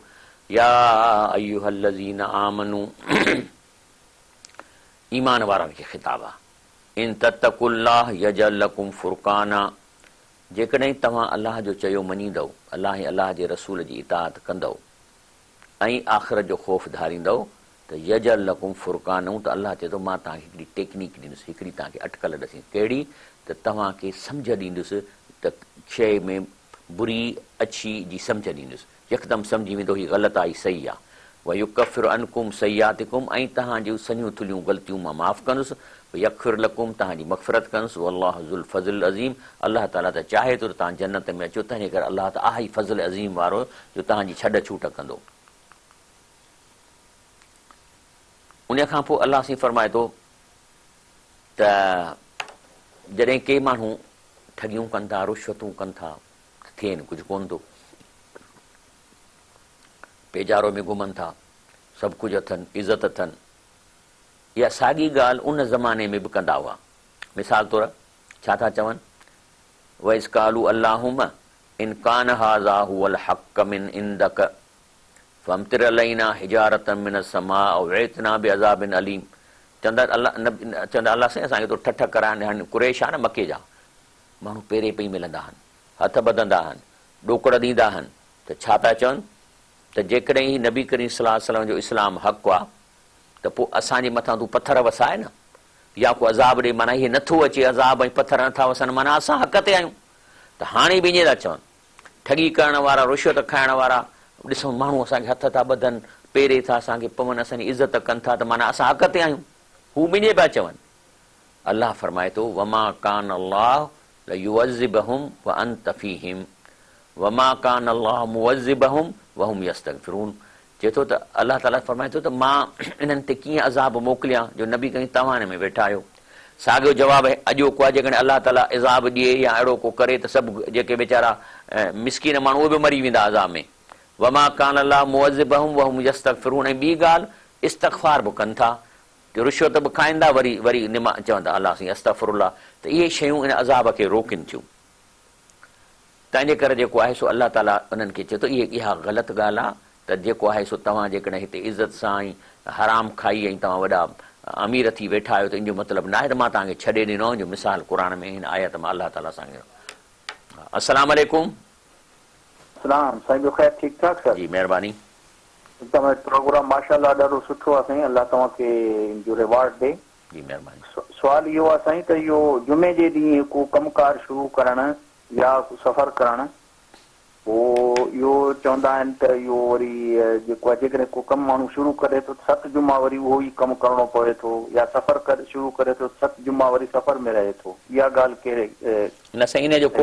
या अय्युहल्लज़ीना आमनू, ईमान वारनि खे ख़िताब आहे। इन तत्तकुल्लाह यजअल लकुम फुरकाना, जेकॾहिं तव्हां अलाह जो चयो मञींदव, अलाह ऐं अलाह जे रसूल जी इताअत कंदव ऐं आख़िरत जो ख़ौफ़ धारींदव त यजअल लकुम फुरकानूं, त अलाह चए थो मां तव्हांखे हिकिड़ी टेक्निक ॾींदुसि, हिकिड़ी तव्हांखे अटकल ॾसी। कहिड़ी? त तव्हांखे सम्झ ॾींदुसि त शइ में बुरी अच्छी जी सम्झ ॾींदुसि। यकदमि सम्झी वेंदो हीअ ग़लति आहे, सही आहे। वयुकफ़िरु अनकुम सय्यातिकुम, ऐं तव्हांजूं सॼियूं थुलियूं ग़लतियूं मां माफ़ु कंदुसि। यग़फ़िर लकुम, तव्हांजी मग़फ़िरत कंदुसि। वल्लाहु ज़ुल फ़ज़ल अज़ीम, अलाह ताला त चाहे थो त तव्हां जन्नत में अचो। तंहिंजे करे अलाह त आहे ई फ़ज़ल अज़ीम वारो जो तव्हांजी छॾ छूट कंदो। उन खां पोइ अलाह साईं फरमाए थो त जॾहिं के माण्हू ठगियूं कनि था, रुश्वतूं कनि था, थियनि कुझु कोन थो, पेजारो में घुमनि था, सभु कुझु अथनि, इज़त अथनि, इहा साॻी ॻाल्हि उन ज़माने में बि कंदा हुआ। मिसाल तौरु छा था चवनि वइज़ क़ालू अल्लाहुम्मा इन कान हाज़ा हुवल हक़्क़ मिन इंदक फमतिर अलैना हिजारतम मिनस समाअ औ इतना बिअज़ाबिन अलीम। चवंदा अल्लाह साईं असांखे तो ठठ कराइण। हाणे कुरैश आहे न मके जा माण्हू पेरे पई मिलंदा आहिनि, हथ ॿधंदा आहिनि, ॾोकड़ ॾींदा आहिनि, त छा पिया चवनि त जेकॾहिं ही नबी करीम सल्लल्लाहु अलैहि वसल्लम जो इस्लाम हक़ आहे त पोइ असांजे मथां तूं पथर वसाए न, या को अज़ाब ॾे। माना इहे नथो अचे अज़ाब ऐं पथर नथा वसनि, माना असां हक़ ते आहियूं। त हाणे बि ईअं था चवनि, ठगी करण वारा, रुश्वत खाइण वारा, ॾिसो माण्हू असांखे हथ था ॿधनि, पेरे था असांखे पवनि, असांजी इज़त कनि था, त माना असां हक़ ते आहियूं। हू ॿिन्ही पिया चवनि। अलाह फरमाए थो वमा कान अल्लाह लयुअज़्ज़िबहुम व अंत फीहिम वमा कान अल्लाह मुअज़्ज़िबहुम वहुम यस्तगफिरून। चए थो त अलाह ताला फरमाए थो त मां इन्हनि ते कीअं अज़ाब मोकिलियां जो नबी कहीं तव्हां हिन में वेठा आहियो। साॻियो जवाबु अॼोको आहे, जेकॾहिं अलाह ताला अज़ाब ॾिए या अहिड़ो को करे त सभु जेके वीचारा मिसकीन माण्हू उहे बि मरी वेंदा अज़ाब में। वमा कान अल्लाह मुअज़्ज़िबहुम वहुम यस्तगफिरून। ऐं ॿी ॻाल्हि इस्तग़फ़ार बि कनि था, रुश्वत बि खाईंदा, वरी निमा चवंदा अलाह साईं अस्तग़फिरुल्लाह। त इहे शयूं इन अज़ाब खे रोकिनि थियूं। तंहिंजे करे जेको आहे सो अलाह ताला उन्हनि खे चए थो इहा ग़लति ॻाल्हि आहे त जेको आहे सो तव्हां जेकॾहिं हिते इज़त सां ऐं हराम खाई ऐं तव्हां वॾा अमीर थी वेठा आहियो त इन जो मतिलबु न आहे त मां तव्हांखे छॾे ॾिनो। जो मिसाल क़ुर में हिन आयत में अलाह ताला सां। अस्सलाम वालेकुम। सलाम साईं, ॿियो ख़ैर ठीकु ठाक सर? जी महिरबानी। तव्हां प्रोग्राम माशाअल्लाह ॾाढो सुठो आहे साईं, अल्लाह तव्हांखे जो रिवार्ड ॾे। जी महिरबानी। सुवाल इहो आहे साईं त इहो जुमे जे ॾींहुं को कमकार शुरू करणु या सफ़र करणु, पोइ इहो चवंदा आहिनि त इहो वरी जेको आहे जेकॾहिं को कमु माण्हू शुरू करे थो 7 जुमा वरी उहो ई कमु करिणो पवे थो, या सफ़र करे शुरू करे थो 7 जुमा वरी सफ़र में रहे थो। इहा ॻाल्हि कहिड़े न साईं, इन जो को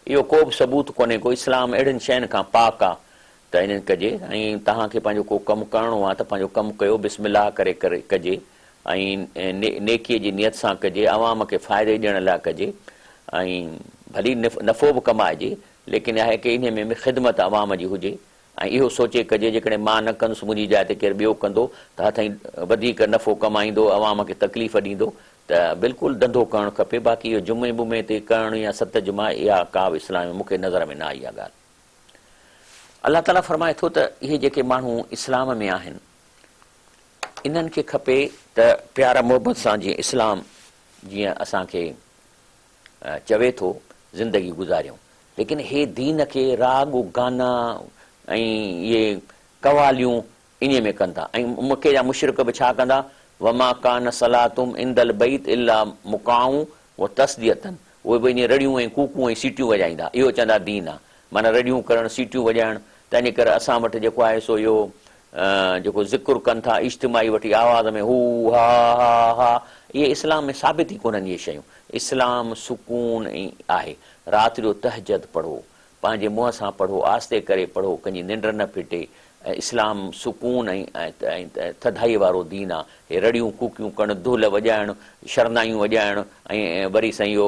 इहो को बि सबूत कोन्हे। को इस्लाम अहिड़ियुनि शयुनि खां पाक आहे त इन्हनि कजे। ऐं तव्हांखे पंहिंजो को कमु करिणो आहे त पंहिंजो कमु कयो, बिस्मिल्लाह करे कजे, ऐं नेकीअ जी नियत सां कजे, अवाम खे फ़ाइदे ॾियण लाइ कजे, ऐं भली नफ़ो बि कमाइजे, लेकिन आहे की इन में ख़िदमत अवाम जी हुजे। ऐं इहो सोचे कजे जेकॾहिं मां न कंदुसि मुंहिंजी जाइ ते केरु ॿियो कंदो त हथई वधीक नफ़ो कमाईंदो, अवाम खे तकलीफ़ ॾींदो, त बिल्कुलु धंधो करणु खपे। बाक़ी इहो जुमे बुमे ते करणु या 7 जुमा, इहा का बि इस्लाम में मूंखे नज़र में न आई आहे ॻाल्हि। अलाह ताला फरमाए थो त इहे जेके माण्हू इस्लाम में आहिनि इन्हनि खे खपे त प्यार मोहबत सां जीअं इस्लाम जीअं असांखे चवे थो ज़िंदगी गुज़ारियूं, लेकिन हे दीन खे राग गाना ऐं इहे कवालियूं इन में कनि था। ऐं मके जा मुशरिक बि छा कंदा, वमा कान सलातुम इंदल बैत इल्ला मुकाऊं व तस्दियतन। उहे बि ईअं रड़ियूं ऐं कूकूं ऐं सीटियूं वॼाईंदा, इहो चवंदा दीन आहे। माना रड़ियूं करणु, सीटियूं वॼाइणु। तंहिंजे करे असां वटि जेको आहे सो इहो जेको ज़िक्र कनि था इज्तिमाई वठी आवाज़ में हू हा हा हा, इहे इस्लाम में साबित ई कोन्हनि। इहे शयूं इस्लाम सुकून आहे। राति जो तहजद पढ़ो, पंहिंजे मुंहं सां पढ़ो, आस्ते करे पढ़ो, कंहिंजी निंड न फिटे। ऐं इस्लाम सुकून ऐं थधाई वारो दीन आहे। हे रड़ियूं कूकियूं करणु, धुल वॼाइणु, शरनायूं वॼाइणु, ऐं वरी साईं इहो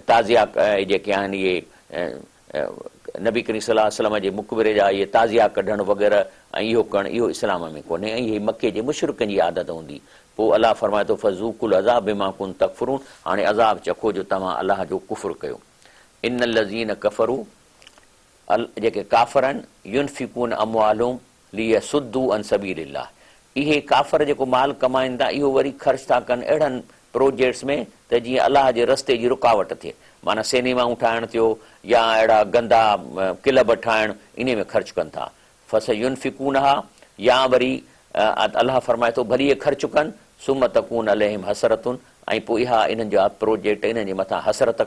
ताज़िया जेके आहिनि इहे नबी करीम सल्लल्लाहु अलैहि वसल्लम जे मुक़बिरे जा इहे ताज़िया कढणु वग़ैरह, ऐं इहो करणु, इहो इस्लाम में कोन्हे। ऐं इहे मके जे मुशरिकनि जी आदत हूंदी। पोइ अलाह फरमाए थो फज़ूकुल अज़ाब बिमा कुन तकफुरून। हाणे अज़ाब चखो जो तव्हां अलाह जो कुफ़्र कयो। इन लज़ीन कफ़रू, जेके काफ़िर आहिनि, युनफिकून अमवालहुम लियसुद्दू अन सबीलिल्लाह। इहे काफ़िर जेको माल कमाइनि था इहो वरी ख़र्च था कनि अहिड़नि प्रोजेक्ट्स में त जीअं अलाह जे रस्ते जी रुकावट थिए। माना सिनेमाऊं ठाहिणु थियो या अहिड़ा गंदा क्लब ठाहिणु, इन में ख़र्च कनि था। फस युनफिकून हा, या वरी अलाह फरमाए थो भली इहे ख़र्च कनि, सुम तकून अलैहिम हसरतुन, ऐं पोइ इहा इन्हनि जा प्रोजेक्ट इन्हनि जे मथां हसरत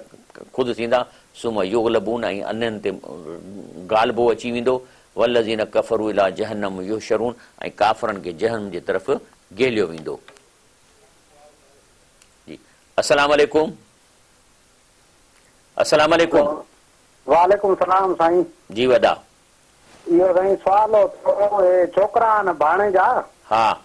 ख़ुदि थींदा। सुम युगलबून, ऐं अननि ते गालबो अची वेंदो। वल्लज़ीन कफ़रू इला जहन्नम युहशरून, ऐं काफ़रनि खे जहन्नम जे तरफ़ गेलियो वेंदो। जी अस्सलाम वालेकुम। अस्सलाम वालेकुम। वालेकुम सलाम साईं। जी वॾा। इहो साईं सुवाल हो, छोकिरा आहिनि भाणे जा, हा,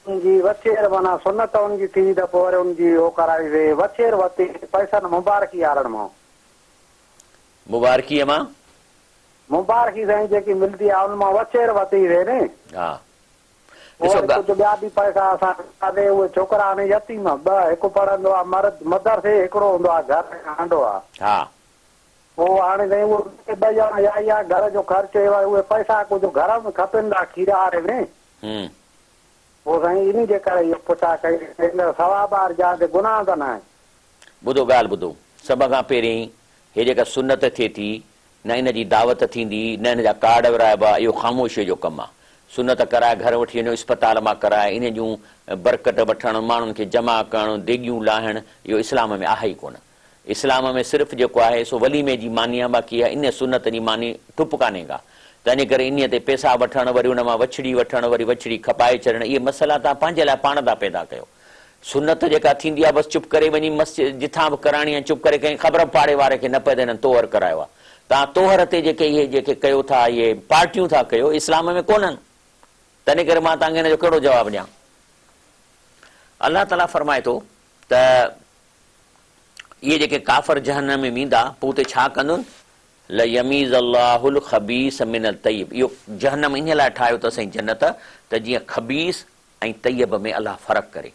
उनजी वछेर माना सुनत उनजी थी त पोइ वरी उनजी हो कराई वे वछेर वरिती पैसनि मुबारकी आरण मां। मुबारकीअ मां मुबारकी साईं जेकी मिलंदी आहे उन मां वछेर वरिती वे ने। हा, ॾिसो कुझु ॿिया बि पैसा असां ॾाढे उहे छोकिरा हाणे यतीम ॿ, हिकु पढ़ंदो आहे मर्द मदरसे, हिकिड़ो हूंदो आहे घर में आंडो आहे। हा पोइ हाणे साईं उहे ॿ ॼणा या घर जो ख़र्चु उहे पैसा कुझु घर में खपनि था खीरा वारे में। पोइ साईं इन जे करे इहो पुछा कई सवा ॿार जा गुनाह त न आहे। ॿुधो ॻाल्हि ॿुधो, सभ खां पहिरीं हे जेका सुनत थिए थी न इन जी दावत थींदी न इन जा कार्ड विराइबा, इहो ख़ामोशीअ जो कमु आहे। सुनत कराए घर वठी वञो, इस्पताल मां कराए, इन जूं बरकत वठणु, माण्हुनि खे जमा करणु, देगियूं लाहिणु, इहो इस्लाम में आहे ई कोन। इस्लाम में सिर्फ़ु जेको आहे सो वलीमे जी मानी आहे, बाक़ी आहे इन सुनत जी मानी टुप कान्हे का। त इन करे इन ते पैसा वठणु, वरी उन मां वछड़ी वठणु, वरी वछड़ी खपाए छॾणु, इहे मसइला तव्हां पंहिंजे लाइ पाण था पैदा कयो। सुनत जेका थींदी आहे बसि चुप करे वञी मस्जिद जिथां बि कराइणी आहे चुप करे कंहिं ख़बर पाड़े वारे खे न पए त हिननि तोहर करायो आहे। तव्हां तोहर ते इहे जेके कयो था, इहे पार्टियूं था कयो, इस्लाम में कोन्हनि। तंहिं करे मां तव्हांखे हिन जो कहिड़ो जवाबु ॾियां। अलाह ताला फरमाए थो त इहे जेके काफ़र जहन्नम में वेंदा पोइ उते छा कंदुनि, लयमीज़ अल्लाहुल ख़बीस मिनल तय्यब। इहो जहन्नम इन लाइ ठाहियो अथसि जन्नत त जीअं ख़बीस ऐं तय्यब में अलाह फ़र्क़ु करे।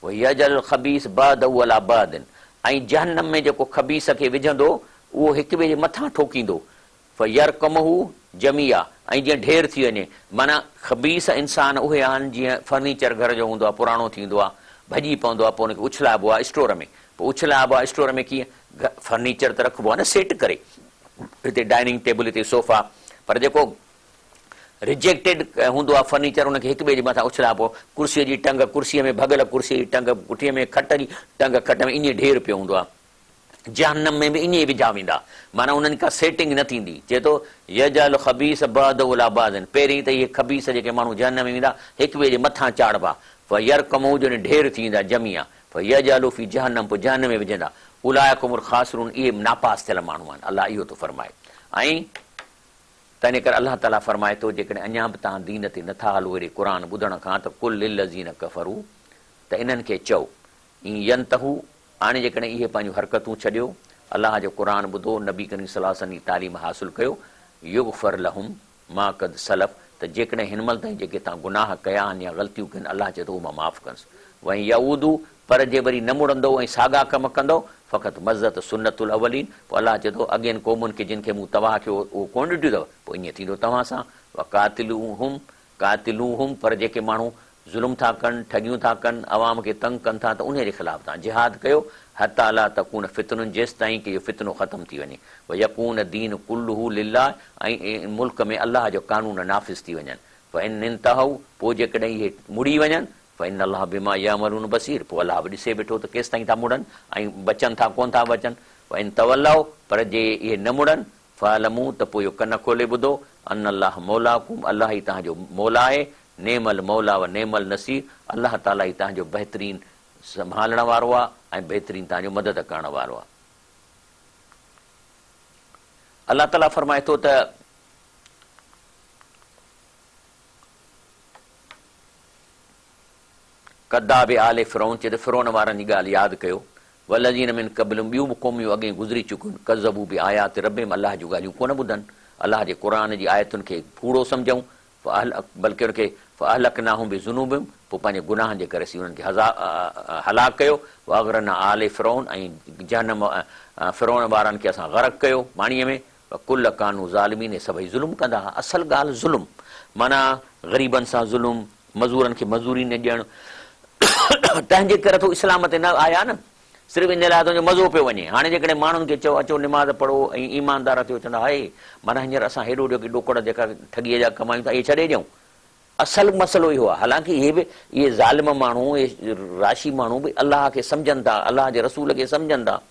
यजल ख़बीस बअदहु अला बअदिन, ऐं जहन्नम में जेको ख़बीस खे विझंदो उहो हिक ॿिए जे मथां ठोकींदो। फयरकमहु जमिया, ऐं जीअं ढेर थी वञे। माना ख़बीस इंसान उहे आहिनि जीअं फर्नीचर घर जो हूंदो आहे, पुराणो थींदो आहे, भॼी पवंदो आहे, पोइ हुनखे उछलाइबो आहे स्टोर में। पोइ उछलाइबो आहे स्टोर में कीअं, फर्नीचर त रखिबो आहे न सेट करे, हिते डाइनिंग टेबल, हिते सोफ़ा, पर जेको रिजेक्टेड हूंदो आहे फर्नीचर हुनखे हिक ॿिए जे मथां उछलाइबो। कुर्सीअ जी टंग कुर्सीअ में भॻल, कुर्सीअ जी टंग पुठीअ में, खट जी टंग खट में, ईअं ढेर पियो हूंदो आहे। जहन्नम में बि ईअं विझा वेंदा, माना उन्हनि का सेटिंग न थींदी। चए थो यजल ख़बीस बअदहु अला बअदिन, पहिरीं त इहे ख़बीस जेके माण्हू जहन्नम में वेंदा हिक ॿिए जे मथां चाढ़बा। फयरकमहु जॾहिं ढेर थी वेंदा जमिया, फयजअलु फी जहन्नम, पोइ जहन्नम में विझंदा। उलाइकुमुल ख़ासिरून, इहे नापास थियल माण्हू आहिनि, अलाह इहो थो फरमाए। ऐं तंहिं करे अलाह ताला फरमाए थो जेकॾहिं अञा बि तव्हां दीन ते नथा हलो अहिड़े क़ुर ॿुधण खां, त कुल लिल्लज़ीन कफ़रू, त इन्हनि खे चओ ईं यंतहू, हाणे जेकॾहिं इहे पंहिंजूं हरकतूं छॾियो, अलाह जो क़ुर ॿुधो, नबी करीम सल्लल्लाहु अलैहि वसल्लम जी तालीम हासिल कयो, युग़फर लहुम मा क़द सलफ़, त जेकॾहिं हिन महिल ताईं जेके तव्हां गुनाह कया आहिनि या ग़लतियूं कनि, अलाह चए थो उहो मां माफ़ु कंदुसि। वहीं यऊदू, पर जे वरी न मुड़ंदो ऐं साॻा कम कंदो, फ़क़ति मज़त सुन्नतुल अवलीन, पोइ अलाह चए थो अॻियनि क़ौमुनि खे जिन खे मूं तबाह कयो उहो कोन ॾिठियूं अथव, पोइ ईअं थींदो तव्हां सां। कातिलूहुम, पर जेके माण्हू ज़ुल्म था कनि, ठगियूं था कनि, अवाम खे तंग कनि था, त उन जे ख़िलाफ़ तव्हां जिहाद कयो, हता ला तकून फितनुनि, जेसि ताईं की इहो फितनो ख़तमु थी वञे। यकून दीन कुल्लुहु लिल्लाह, ऐं मुल्क में अलाह जो कानून नाफ़िज़ थी वञनि। फ़इन इंतहू, पोइ जेकॾहिं इहे मुड़ी वञनि, फ़इन अल्लाह बिमा यामरून बसीर, पोइ अलाह बि ॾिसे वेठो त केसि ताईं था मुड़नि ऐं बचनि था कोन था बचनि। फ़इन तवल्लौ, पर जे इहे न मुड़नि, फ़अलमू, त पोइ इहो कन खोले ॿुधो, अन अल्लाह मौलाकुम, अलाह ई तव्हांजो मौला आहे, नेमल मौला व नेमल नसीर, अलाह ताला ई तव्हांजो बहितरीन संभालण वारो आहे ऐं बहितरीन तव्हांजो मदद करण वारो आहे। अलाह ताला फरमाए थो त कद्दाब आले फिरौन, चए त फिरौन वारनि जी ॻाल्हि यादि कयो। वलज़ीन मिन क़ब्लिहिम, ॿियूं बि क़ौमियूं अॻे गुज़री चुकियूं, कज़बू बि आयात रब्बिहिम, अलाह जूं ॻाल्हियूं कोन ॿुधनि, अलाह जे क़ुर जी आयतुनि खे कूड़ो सम्झूं, बल्कि उनखे फअहलकनाहुम बिज़ुनूबिहिम, पोइ पंहिंजे गुनाहनि जे करे असीं उन्हनि खे हलाक कयो। वागरना आले फिरौन, ऐं जहन्नम फिरौन वारनि खे असां ग़रक़ कयो पाणीअ में। कुल कानू ज़ालिमीन, सभई ज़ुल्म कंदा हुआ। असल ॻाल्हि ज़ुल्म, माना ग़रीबनि सां ज़ुल्म, मज़ूरनि खे मज़ूरी न ॾियणु, तंहिंजे करे तो इस्लाम ते न आया न, सिर्फ़ु इन लाइ तुंहिंजो मज़ो पियो वञे। हाणे जेकॾहिं माण्हुनि खे चओ अचो निमाज़ पढ़ो ऐं ईमानदार थियो, चवंदा हाय माना हींअर असां हेॾो जेके ॾोकड़ जेका ठगीअ जा कमायूं था इहे छॾे ॾियूं। असल मसइलो इहो आहे। हालांकि इहे ज़ालिम माण्हू, इहे राशी माण्हू बि अलाह खे सम्झनि था, अलाह जे रसूल खे सम्झनि था,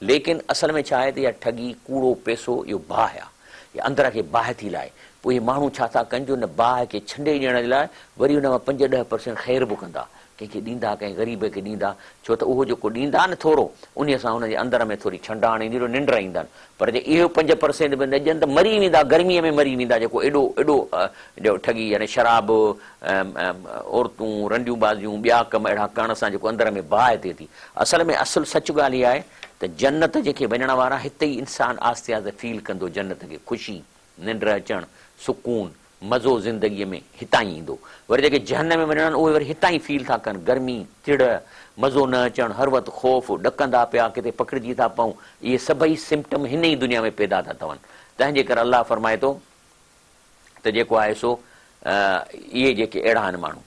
लेकिन असल में छा आहे त इहा ठगी, कूड़ो पैसो, इहो बाहि आहे, इहा अंदर खे बाहि थी लाहे। पोइ इहे माण्हू छा था कनि, जो उन बाहि खे छंडे ॾियण जे लाइ वरी उन मां 5-10% ख़ैर बि कंदा, कंहिंखे ॾींदा, कंहिं ग़रीब खे ॾींदा, छो त उहो जेको ॾींदा न थोरो, उन सां हुनजे अंदर में थोरी छंडाण ईंदी, निंड ईंदा। पर जे इहो 5% बि न ॾियनि त मरी वेंदा, गर्मीअ में मरी वेंदा। जेको एॾो ठगी, यानी शराब, औरतूं, रंडियूं बाज़ियूं, ॿिया कम अहिड़ा करण सां जेको अंदर में बाहि थिए थी। असल में असुल सच ॻाल्हि इहा आहे त जन्नत जेके वञण वारा, हिते ई इंसानु आस्ते आस्ते फील कंदो जन्नत खे, ख़ुशी, निंड अचणु, सुकून, मज़ो ज़िंदगीअ में हितां ई ईंदो। वरी जेके जहन्नम में वञण उहे वरी हितां ई फील था कनि, गर्मी, चिड़, मज़ो न अचणु, हर वक़्तु ख़ौफ़, ॾकंदा पिया, किथे पकड़िजी था पऊं, इहे सभई सिम्पटम हिन ई दुनिया में पैदा था ठहनि। तंहिंजे करे अलाह फरमाए थो त जेको आहे सो इहे जेके अहिड़ा आहिनि माण्हू,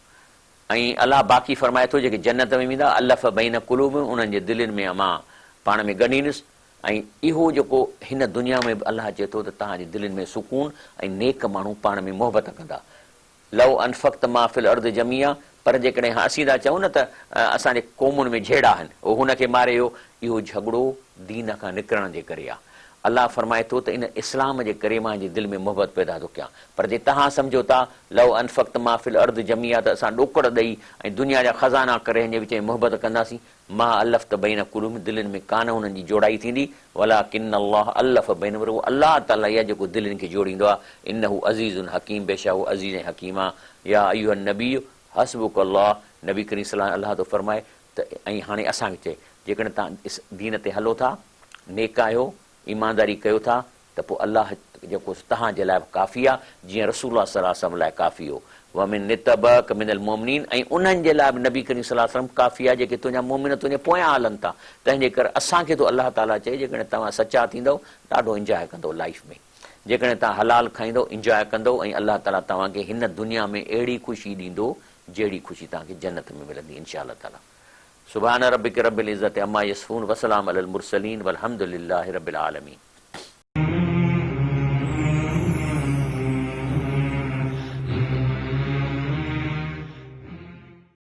ऐं अलाह बाक़ी फरमाए थो जेके जन्नत में वेंदा अल्लफ़ बैन कुलूब, उन्हनि जे दिलनि में मां पाण में ॻंढींदुसि। ऐं इहो जेको हिन दुनिया में बि अलाह चए थो त तव्हांजे दिलनि में सुकून ऐं नेक माण्हू पाण में मोहबत कंदा। लव अनफ़क़्त मा फिल अर्द जमिया, पर जेकॾहिं असीं था चऊं न त असांजे क़ौमुनि में जहिड़ा आहिनि उहो हुनखे मारे वियो, इहो झगड़ो दीन खां निकिरण जे करे आहे। अलाह फरमाए थो त इन इस्लाम जे करे मां जे दिलि में मोहबत पैदा थो कयां। पर जे तव्हां सम्झो था लव अनफ़क़्त मा फिल अर्द जमिया त असां ॾोकड़ ॾेई ऐं दुनिया जा ख़ज़ाना करे हिन जे विच में मोहबत कंदासीं, मां अल्लफ़ त बैन कुलूब, दिलनि में कान हुननि जी जोड़ाई थींदी, वला किन अल्लाह अल्लफ़ बैन, उहो अल्लाह ताला इहा जेको दिलनि खे जोड़ींदो आहे, इन्नहु अज़ीज़ुन हकीम, बेशक उहो अज़ीज़ ऐं हकीम आहे। या अय्युहन नबी हस्बुक अल्लाह, नबी करीम सल्लल्लाहु अलैहि अल्लाह थो फरमाए त ऐं हाणे असांखे चए जेकॾहिं तव्हां दीन ते हलो था, नेक आहियो, ईमानदारी कयो था, त पोइ अल्लाह जेको तव्हांजे लाइ काफ़ी आहे, जीअं रसूलुल्लाह सल्लल्लाहु अलैहि वसल्लम लाइ काफ़ी हो। वमिन नितबक मिनल मोमिनीन, ऐं उन्हनि जे लाइ बि नबी करीम सल्लल्लाहु अलैहि वसल्लम काफ़ी आहे जेके तुंहिंजा मोमिन तुंहिंजे पोयां हलनि था। तंहिंजे करे असांखे तो अल्लाह ताला चए जेकॾहिं तव्हां सचा थींदव ॾाढो इंजॉय कंदो लाइफ में, जेकॾहिं तव्हां हलाल खाईंदो इंजॉय कंदो, ऐं अल्लाह ताला तव्हांखे हिन दुनिया में अहिड़ी ख़ुशी ॾींदो जहिड़ी ख़ुशी तव्हांखे जन्नत में मिलंदी इंशा अल्लाह ताला। सुभान रब्बिक रब्बिल इज़्ज़ति अम्मा यसिफून, वसलाम अलल मुरसलीन, वल्हम्दुलिल्लाहि रब्बिल आलमीन।